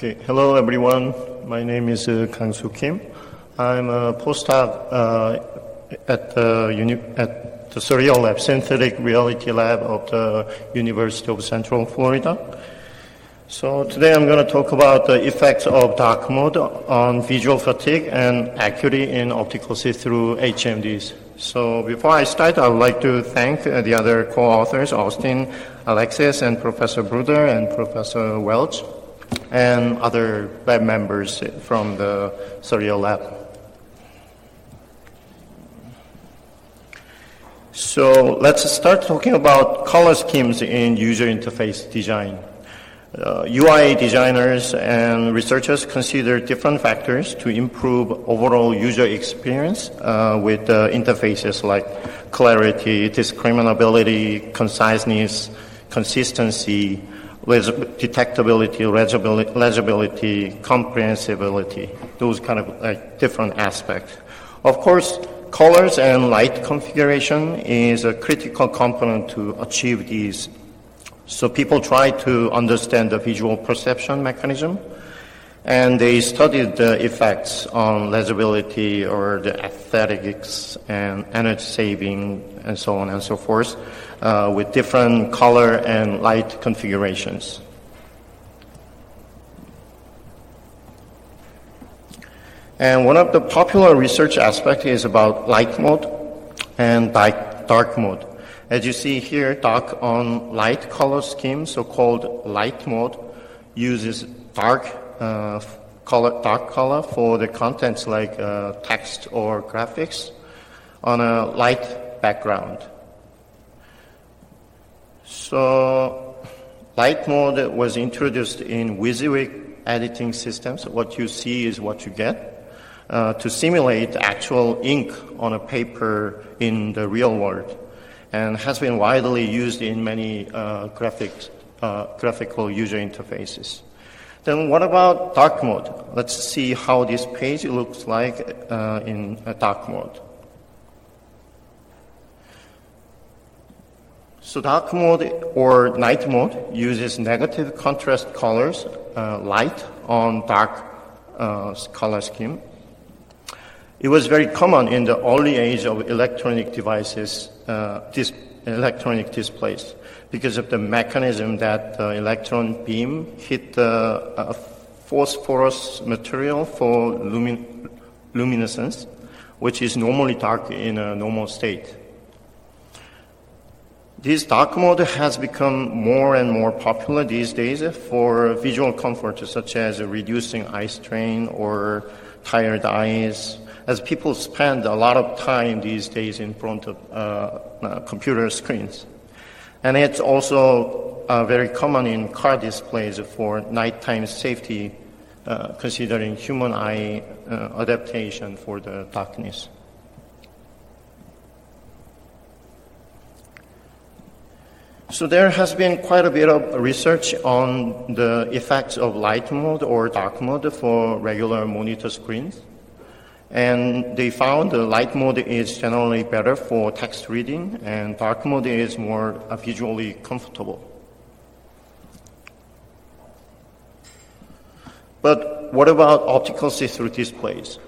Okay, hello everyone. My name is Kangsoo Kim. I'm a postdoc at the Surreal Lab, Synthetic Reality Lab of the University of Central Florida. So today I'm going to talk about the effects of dark mode on visual fatigue and acuity in optical see-through HMDs. So before I start, I would like to thank the other co-authors, Austin, Alexis, and Professor Bruder, and Professor Welch, and other lab members from the Surreal Lab. So let's start talking about color schemes in user interface design. UI designers and researchers consider different factors to improve overall user experience with interfaces like clarity, discriminability, conciseness, consistency, detectability, legibility, comprehensibility, those kind of like different aspects. Of course, colors and light configuration is a critical component to achieve these. So people try to understand the visual perception mechanism, and they studied the effects on legibility or the aesthetics and energy saving and so on and so forth with different color and light configurations. And one of the popular research aspects is about light mode and dark mode. As you see here, dark on light color scheme, so-called light mode, uses dark color for the contents like text or graphics on a light background. So light mode was introduced in WYSIWYG editing systems. What you see is what you get to simulate actual ink on a paper in the real world, and has been widely used in many graphical user interfaces. Then what about dark mode? Let's see how this page looks like in a dark mode. So dark mode or night mode uses negative contrast colors, light on dark color scheme. It was very common in the early age of electronic devices, electronic displays, because of the mechanism that the electron beam hit the phosphorus material for luminescence, which is normally dark in a normal state. This dark mode has become more and more popular these days for visual comfort, such as reducing eye strain or tired eyes, as people spend a lot of time these days in front of computer screens. And it's also very common in car displays for nighttime safety, considering human eye adaptation for the darkness. So there has been quite a bit of research on the effects of light mode or dark mode for regular monitor screens. And they found the light mode is generally better for text reading, and dark mode is more visually comfortable. But what about optical see-through displays?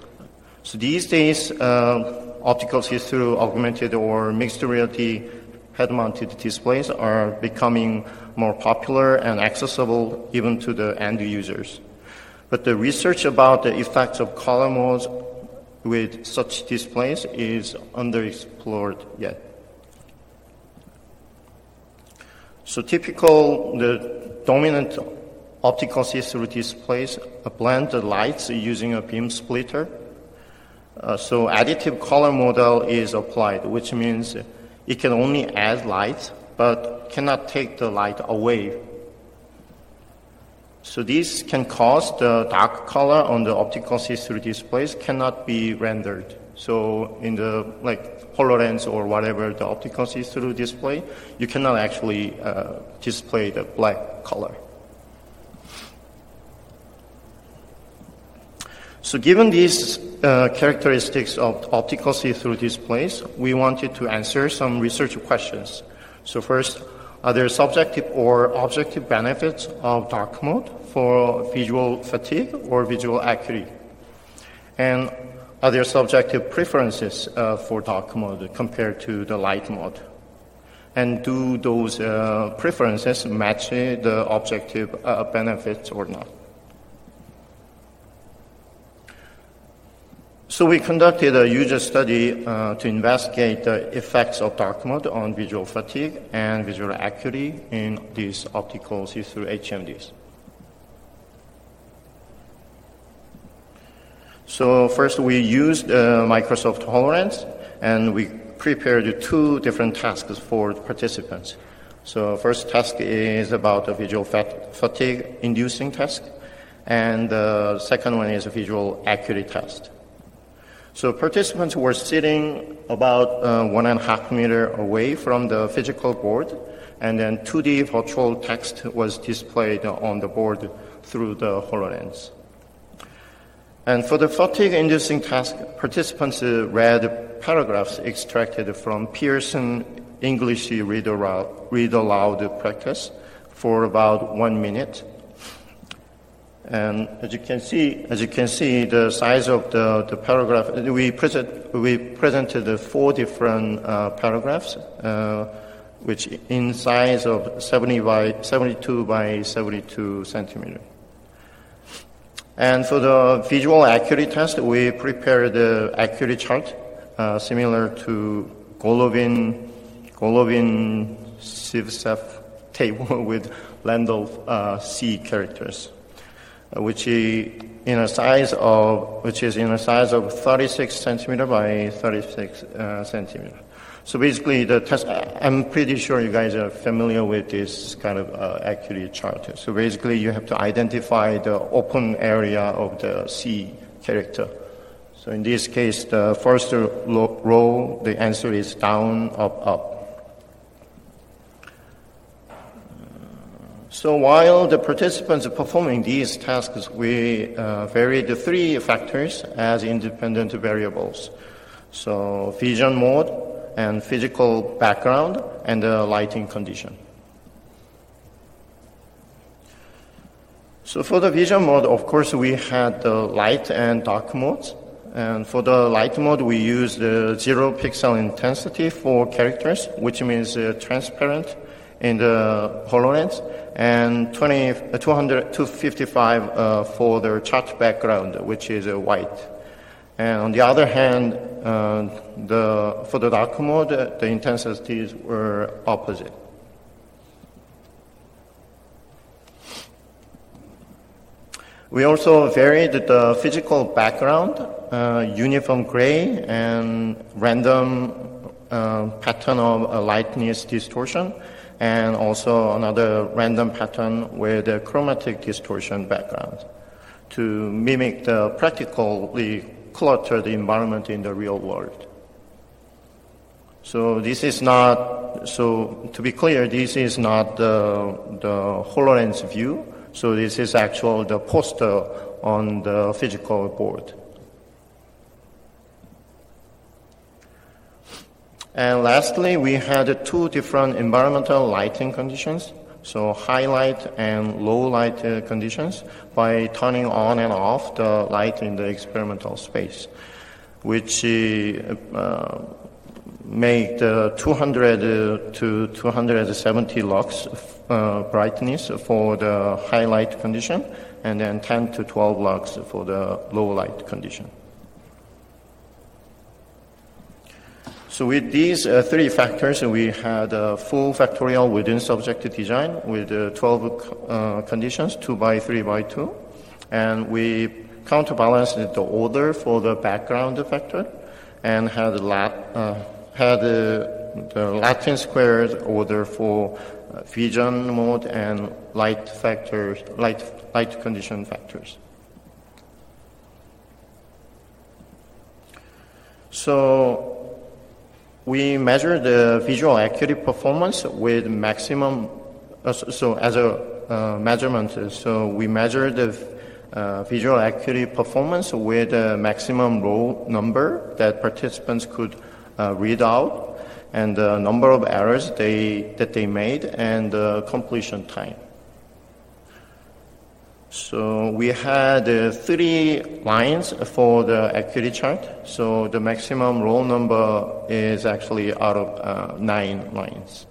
So these days, optical see-through augmented or mixed reality head-mounted displays are becoming more popular and accessible even to the end users. But the research about the effects of color modes with such displays is underexplored yet. So the dominant optical see-through displays blend the lights using a beam splitter. So additive color model is applied, which means it can only add light, but cannot take the light away. So this can cause the dark color on the optical see-through displays cannot be rendered. So in the HoloLens or whatever the optical see-through display, you cannot actually display the black color. So given these characteristics of optical see-through displays, we wanted to answer some research questions. So first, Are there subjective or objective benefits of dark mode for visual fatigue or visual acuity? And are there subjective preferences for dark mode compared to the light mode? And do those preferences match the objective benefits or not? So we conducted a user study to investigate the effects of dark mode on visual fatigue and visual acuity in these optical see-through HMDs. So first we used Microsoft HoloLens, and we prepared two different tasks for participants. So first task is about a visual fatigue inducing task, and the second one is a visual acuity test. So participants were sitting about 1.5 meters away from the physical board, and then 2D virtual text was displayed on the board through the HoloLens. And for the fatigue-inducing task, participants read paragraphs extracted from Pearson English Read Aloud practice for about 1 minute. And as you can see, the size of the paragraph, we presented 4 different paragraphs, which in size of 72 by 72 centimeter. And for the visual acuity test, we prepared the acuity chart similar to Golovin-Sivsev table with Landolf C characters, which is in a size of 36 centimeter by 36 centimeter. So basically, the test, I'm pretty sure you guys are familiar with this kind of acuity chart. So basically, you have to identify the open area of the C character. So in this case, the first row, the answer is down, up, up. So while the participants are performing these tasks, we varied the 3 factors as independent variables. So vision mode, and physical background, and the lighting condition. So for the vision mode, of course, we had the light and dark modes. And for the light mode, we used the 0 pixel intensity for characters, which means transparent in the HoloLens, and 255 for the chart background, which is white. And on the other hand, for the dark mode, the intensities were opposite. We also varied the physical background, uniform gray and random pattern of lightness distortion, and also another random pattern with a chromatic distortion background to mimic the practically cluttered environment in the real world. So this is not, so to be clear, this is not the HoloLens view. So this is actually the poster on the physical board. And lastly, we had 2 different environmental lighting conditions. So high light and low light conditions by turning on and off the light in the experimental space, which make the 200 to 270 lux brightness for the high light condition, and then 10 to 12 lux for the low light condition. So with these 3 factors, we had a full factorial within subjective design with 12 conditions, 2 by 3 by 2. And we counterbalanced the order for the background factor and had the Latin squared order for vision mode and light factors, light condition factors. So we measure the visual acuity performance with maximum, so as a measurement, so we measure the visual acuity performance with a maximum row number that participants could read out. and the number of errors that they made, and the completion time. So we had 3 lines for the Acuity chart. So the maximum roll number is actually out of 9 lines.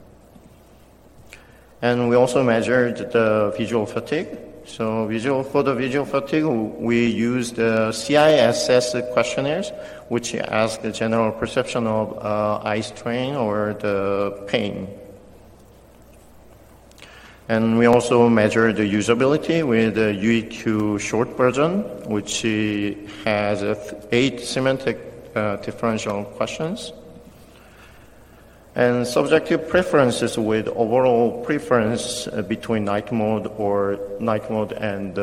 And we also measured the visual fatigue. So for the visual fatigue, we used the CISS questionnaires, which ask the general perception of eye strain or the pain. And we also measured the usability with the UEQ short version, which has 8 semantic differential questions. And subjective preferences with overall preference between night mode and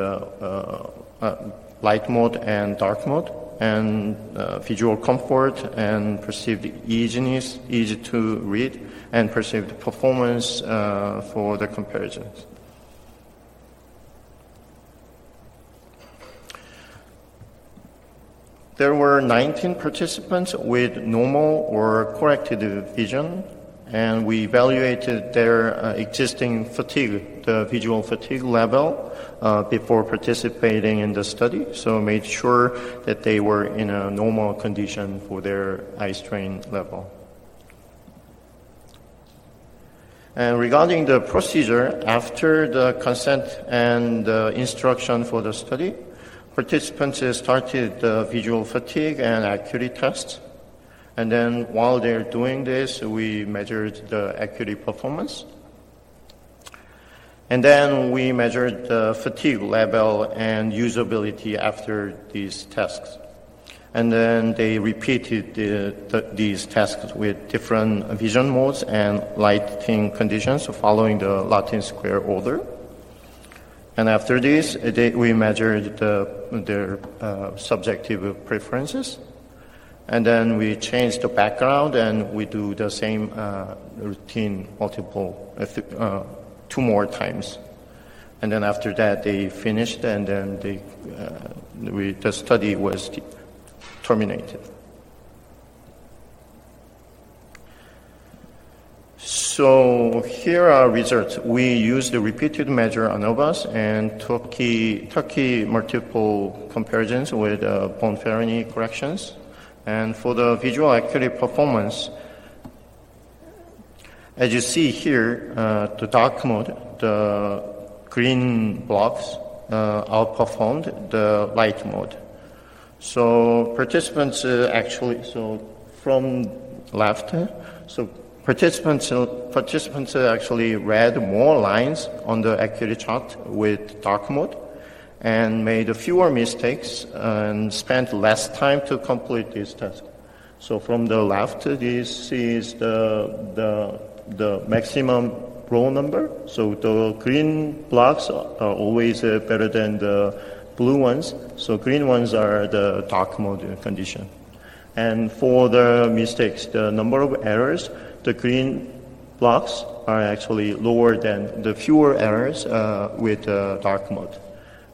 light mode and dark mode, and visual comfort and perceived easiness, easy to read, and perceived performance for the comparisons. There were 19 participants with normal or corrected vision, and we evaluated their existing fatigue, the visual fatigue level, before participating in the study, so made sure that they were in a normal condition for their eye strain level. And regarding the procedure, after the consent and the instruction for the study, participants started the visual fatigue and acuity tests. And then while they're doing this, we measured the acuity performance. And then we measured the fatigue level and usability after these tests. And then they repeated these tests with different vision modes and lighting conditions following the Latin square order. And after this, we measured their subjective preferences. And then we changed the background, and we do the same routine 2 more times. And then after that, they finished, and then the study was terminated. So here are results. We used the repeated measure ANOVAs and Turkey multiple comparisons with Bonferroni corrections. And for the visual acuity performance, as you see here, the dark mode, the green blocks outperformed the light mode. So participants from left, participants actually read more lines on the Acuity chart with dark mode and made fewer mistakes and spent less time to complete this task. So from the left, this is the maximum row number. So the green blocks are always better than the blue ones. So green ones are the dark mode condition. And for the mistakes, the number of errors, the green blocks are actually lower than the fewer errors with dark mode.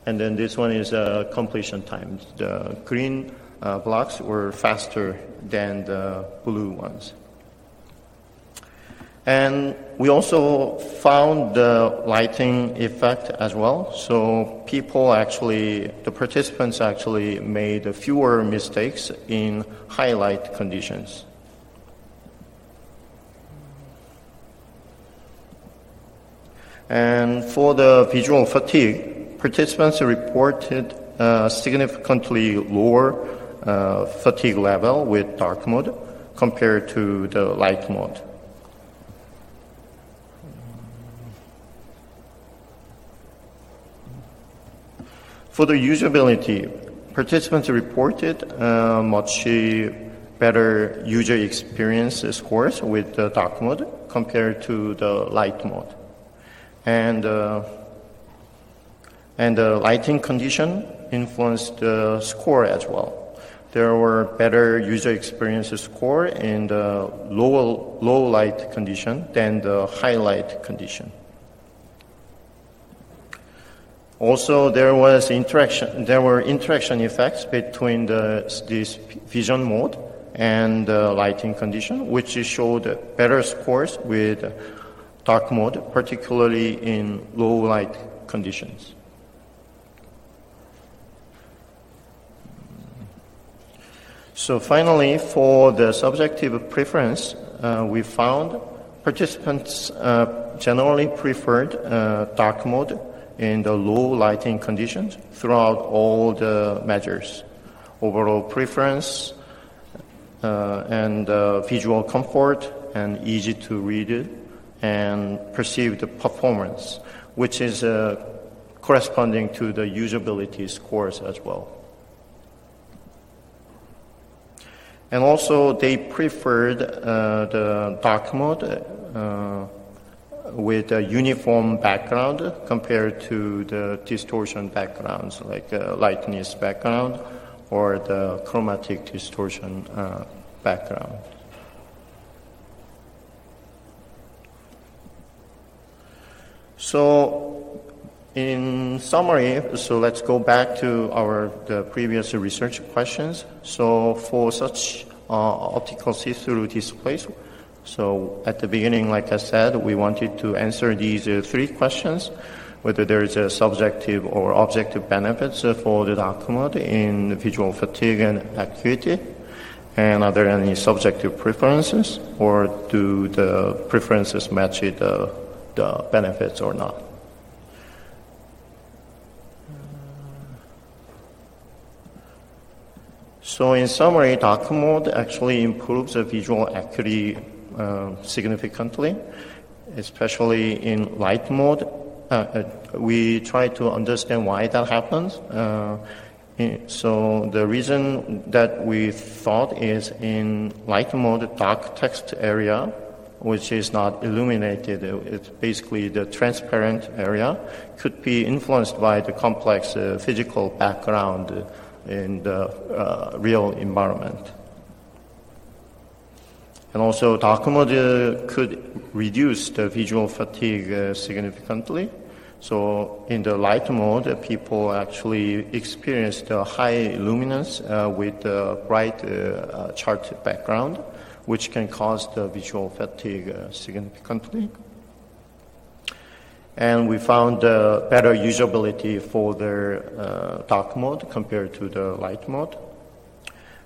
And then this one is completion time. The green blocks were faster than the blue ones. And we also found the lighting effect as well. So the participants actually made fewer mistakes in highlight conditions. And for the visual fatigue, participants reported significantly lower fatigue level with dark mode compared to the light mode. For the usability, participants reported much better user experience scores with the dark mode compared to the light mode. And the lighting condition influenced the score as well. There were better user experience score in the low light condition than the high light condition. Also, there were interaction effects between this vision mode and lighting condition, which showed better scores with dark mode, particularly in low light conditions. So finally, for the subjective preference, we found participants generally preferred dark mode in the low lighting conditions throughout all the measures. Overall preference and visual comfort and easy to read and perceived performance, which is corresponding to the usability scores as well. And also they preferred the dark mode with a uniform background compared to the distortion backgrounds like lightness background or the chromatic distortion background. So in summary, so let's go back to the previous research questions. So for such optical see-through displays, so at the beginning, like I said, we wanted to answer these three questions, whether there is a subjective or objective benefits for the dark mode in visual fatigue and acuity, and are there any subjective preferences, or do the preferences match the benefits or not? So in summary, dark mode actually improves the visual acuity significantly, especially in light mode. We try to understand why that happens. So the reason that we thought is in light mode, dark text area, which is not illuminated, it's basically the transparent area, could be influenced by the complex physical background in the real environment. And also dark mode could reduce the visual fatigue significantly. So in the light mode, people actually experience the high luminance with the bright chart background, which can cause the visual fatigue significantly. And we found better usability for the dark mode compared to the light mode.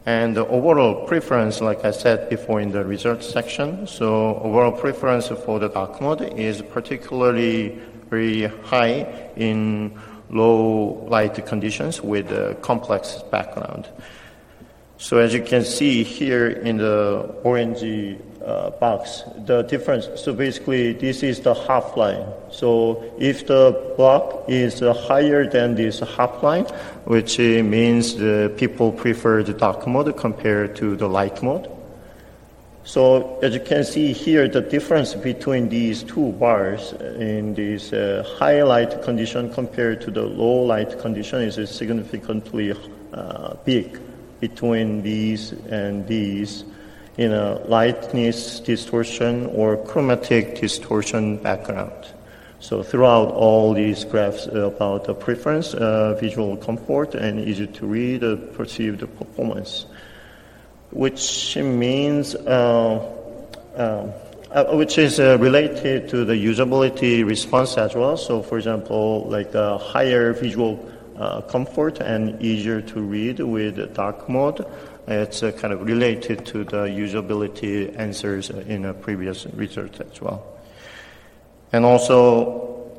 And the overall preference, like I said before in the research section, so overall preference for the dark mode is particularly very high in low light conditions with a complex background. So as you can see here in the orange box, the difference, so basically this is the half line. So if the block is higher than this half line, which means the people prefer the dark mode compared to the light mode. So as you can see here, the difference between these two bars in this high light condition compared to the low light condition is significantly big between these and these in a lightness distortion or chromatic distortion background. So throughout all these graphs about the preference, visual comfort, and easy to read, perceived performance, which means which is related to the usability response as well. So for example, like higher visual comfort and easier to read with dark mode. It's kind of related to the usability answers in a previous research as well. And also,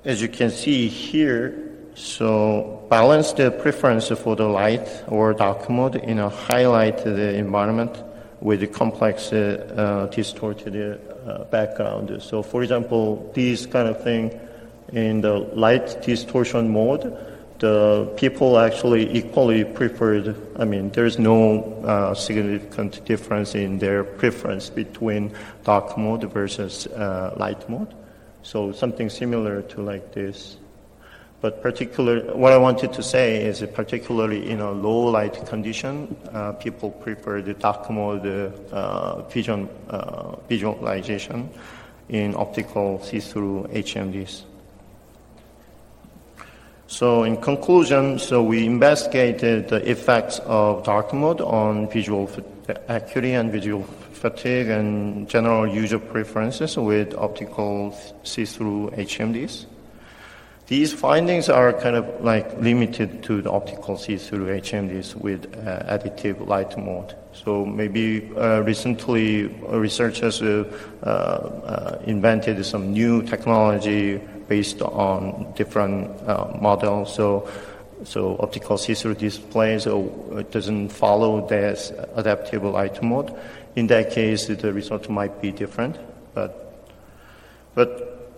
as you can see here, so balance the preference for the light or dark mode in a highlighted environment with a complex distorted background. So for example, these kind of thing in the light distortion mode, the people actually equally preferred, I mean, there's no significant difference in their preference between dark mode versus light mode. So something similar to like this. But what I wanted to say is particularly in a low light condition, people prefer the dark mode visualization in optical see-through HMDs. So in conclusion, so we investigated the effects of dark mode on visual acuity and visual fatigue and general user preferences with optical see-through HMDs. These findings are kind of like limited to the optical see-through HMDs with additive light mode. So maybe recently researchers invented some new technology based on different models. So optical see-through displays it doesn't follow this adaptive light mode. In that case, the result might be different. But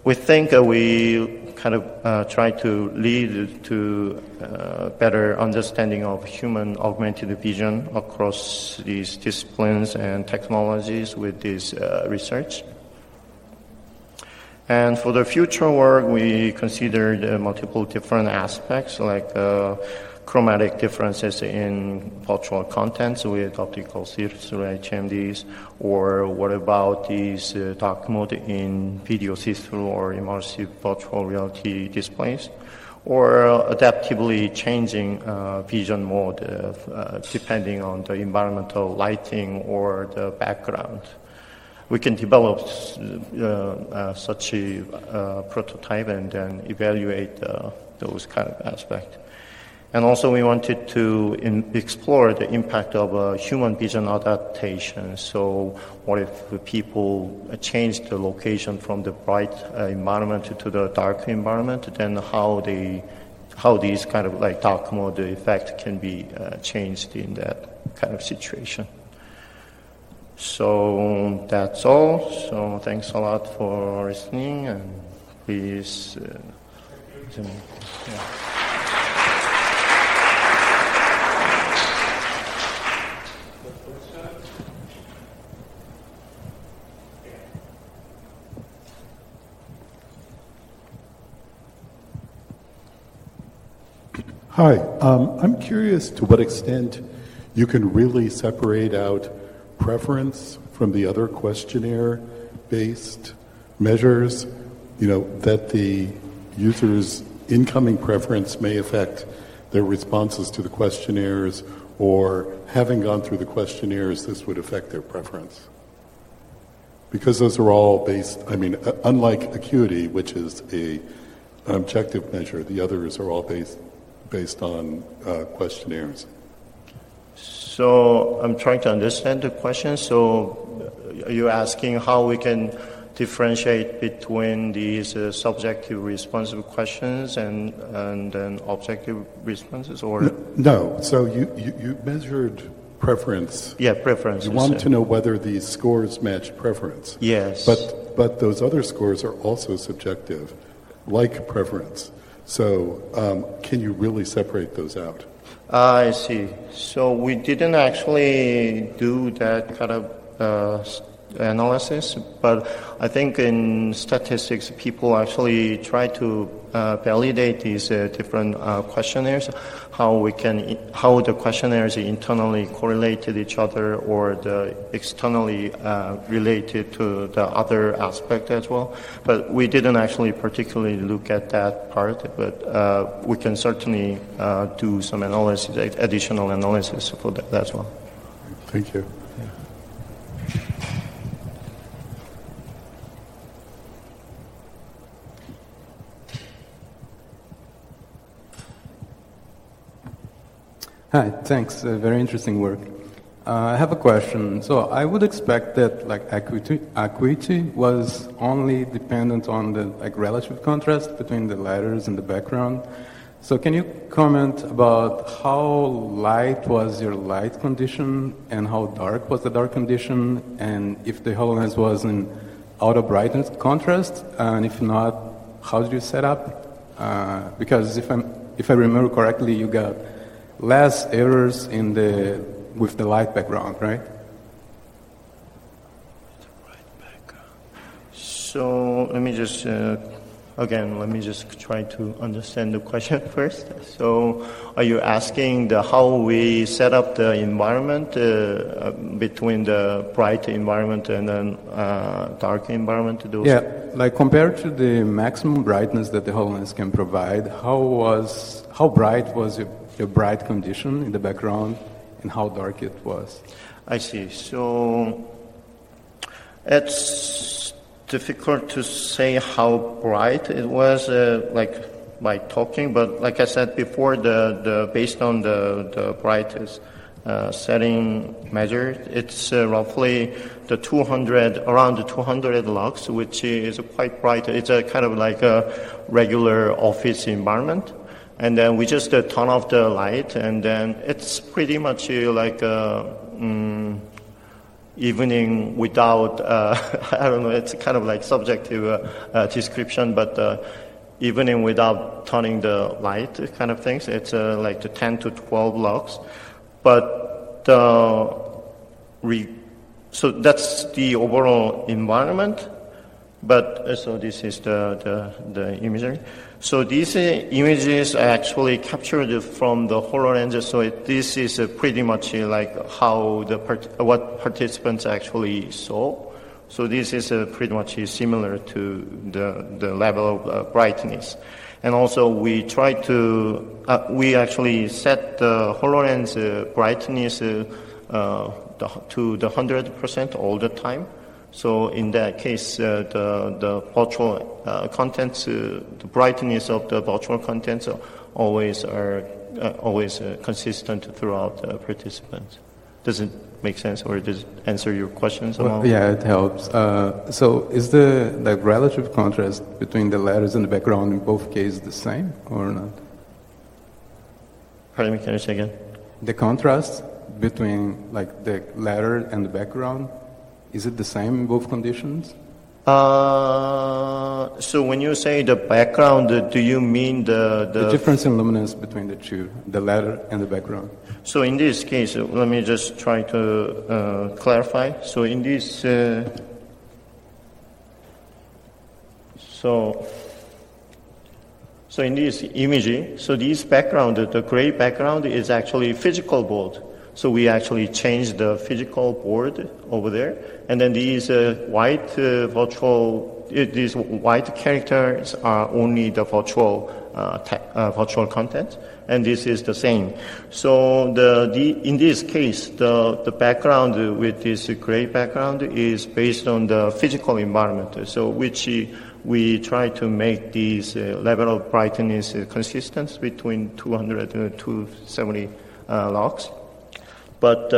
we think we kind of try to lead to better understanding of human augmented vision across these disciplines and technologies with this research. And for the future work, we considered multiple different aspects like chromatic differences in virtual contents with optical see-through HMDs, or what about these dark mode in video see-through or immersive virtual reality displays, or adaptively changing vision mode depending on the environmental lighting or the background. We can develop such a prototype and then evaluate those kind of aspects. And also we wanted to explore the impact of human vision adaptation. So what if people change the location from the bright environment to the dark environment, then how these kind of like dark mode effect can be changed in that kind of situation. So that's all. So thanks a lot for listening, and please. Hi, I'm curious to what extent you can really separate out preference from the other questionnaire-based measures, that the user's incoming preference may affect their responses to the questionnaires, or having gone through the questionnaires, this would affect their preference. Because those are all based, unlike Acuity, which is an objective measure, the others are all based on questionnaires. So I'm trying to understand the question. So are you asking how we can differentiate between these subjective responsive questions and then objective responses, or? No. So you measured preference. Yeah, preference. You want to know whether these scores match preference. Yes. But those other scores are also subjective, like preference. So can you really separate those out? I see. So we didn't actually do that kind of analysis, but I think in statistics, people actually try to validate these different questionnaires, how the questionnaires internally correlate to each other, or the externally related to the other aspect as well. But we didn't actually particularly look at that part, but we can certainly do some analysis, additional analysis for that as well. Thank you. Hi, thanks. Very interesting work. I have a question. So I would expect that Acuity was only dependent on the relative contrast between the letters and the background. So can you comment about how light was your light condition and how dark was the dark condition, and if the HoloLens was in auto brightness contrast, and if not, how did you set up? Because if I remember correctly, you got less errors with the light background, right? So let me just try to understand the question first. So are you asking how we set up the environment between the bright environment and then dark environment? Yeah, compared to the maximum brightness that the HoloLens can provide, how bright was your bright condition in the background, and how dark it was? I see. So it's difficult to say how bright it was, like by talking. But like I said before, based on the brightest setting measured, it's roughly around 200 lux, which is quite bright. It's a kind of like a regular office environment. And then we just turn off the light, and then it's pretty much like evening without, I don't know, it's kind of like subjective description, but evening without turning the light kind of things. It's like the 10 to 12 lux. But so that's the overall environment. But so this is the imagery. So these images are actually captured from the HoloLens. So this is pretty much like how what participants actually saw. So this is pretty much similar to the level of brightness. And also we try to we actually set the HoloLens brightness to the 100% all the time. So in that case, the virtual contents, the brightness of the virtual contents always consistent throughout the participants. Does it make sense, or does it answer your questions? Well, yeah, it helps. So is the relative contrast between the letters and the background in both cases the same or not? Pardon me, can you say again? The contrast between like the letter and the background, is it the same in both conditions? So when you say the background, do you mean the difference in luminance between the two, the letter and the background? So in this case, let me just try to clarify. So in this, so in this image, so this background, the gray background is actually physical board. So we actually changed the physical board over there, and then these white these white characters are only the virtual content, and this is the same. So in this case, the background with this gray background is based on the physical environment. So which we try to make these level of brightness consistent between 200 and 270 lux. But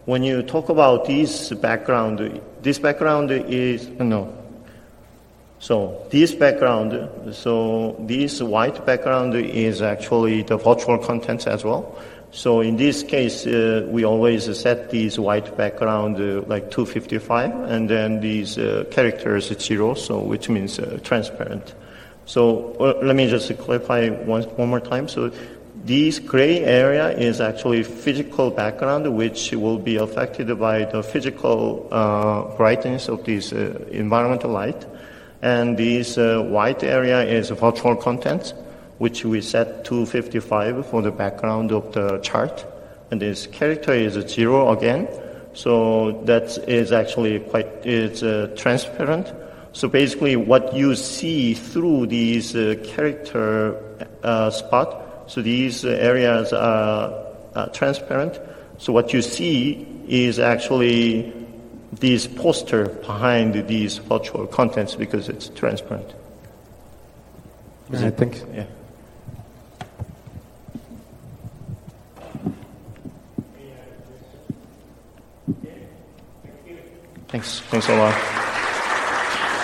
when you talk about this background is no. So this white background is actually the virtual contents as well. So in this case, we always set these white background like 255, and then these characters 0, so which means transparent. So let me just clarify one more time. So this gray area is actually physical background, which will be affected by the physical brightness of this environmental light. And this white area is virtual content, which we set to 55 for the background of the chart. And this character is 0 again. So that is actually it's transparent. So basically what you see through these character spot, so these areas are transparent. So what you see is actually this poster behind these virtual contents because it's transparent. I think. Yeah. Thanks a lot.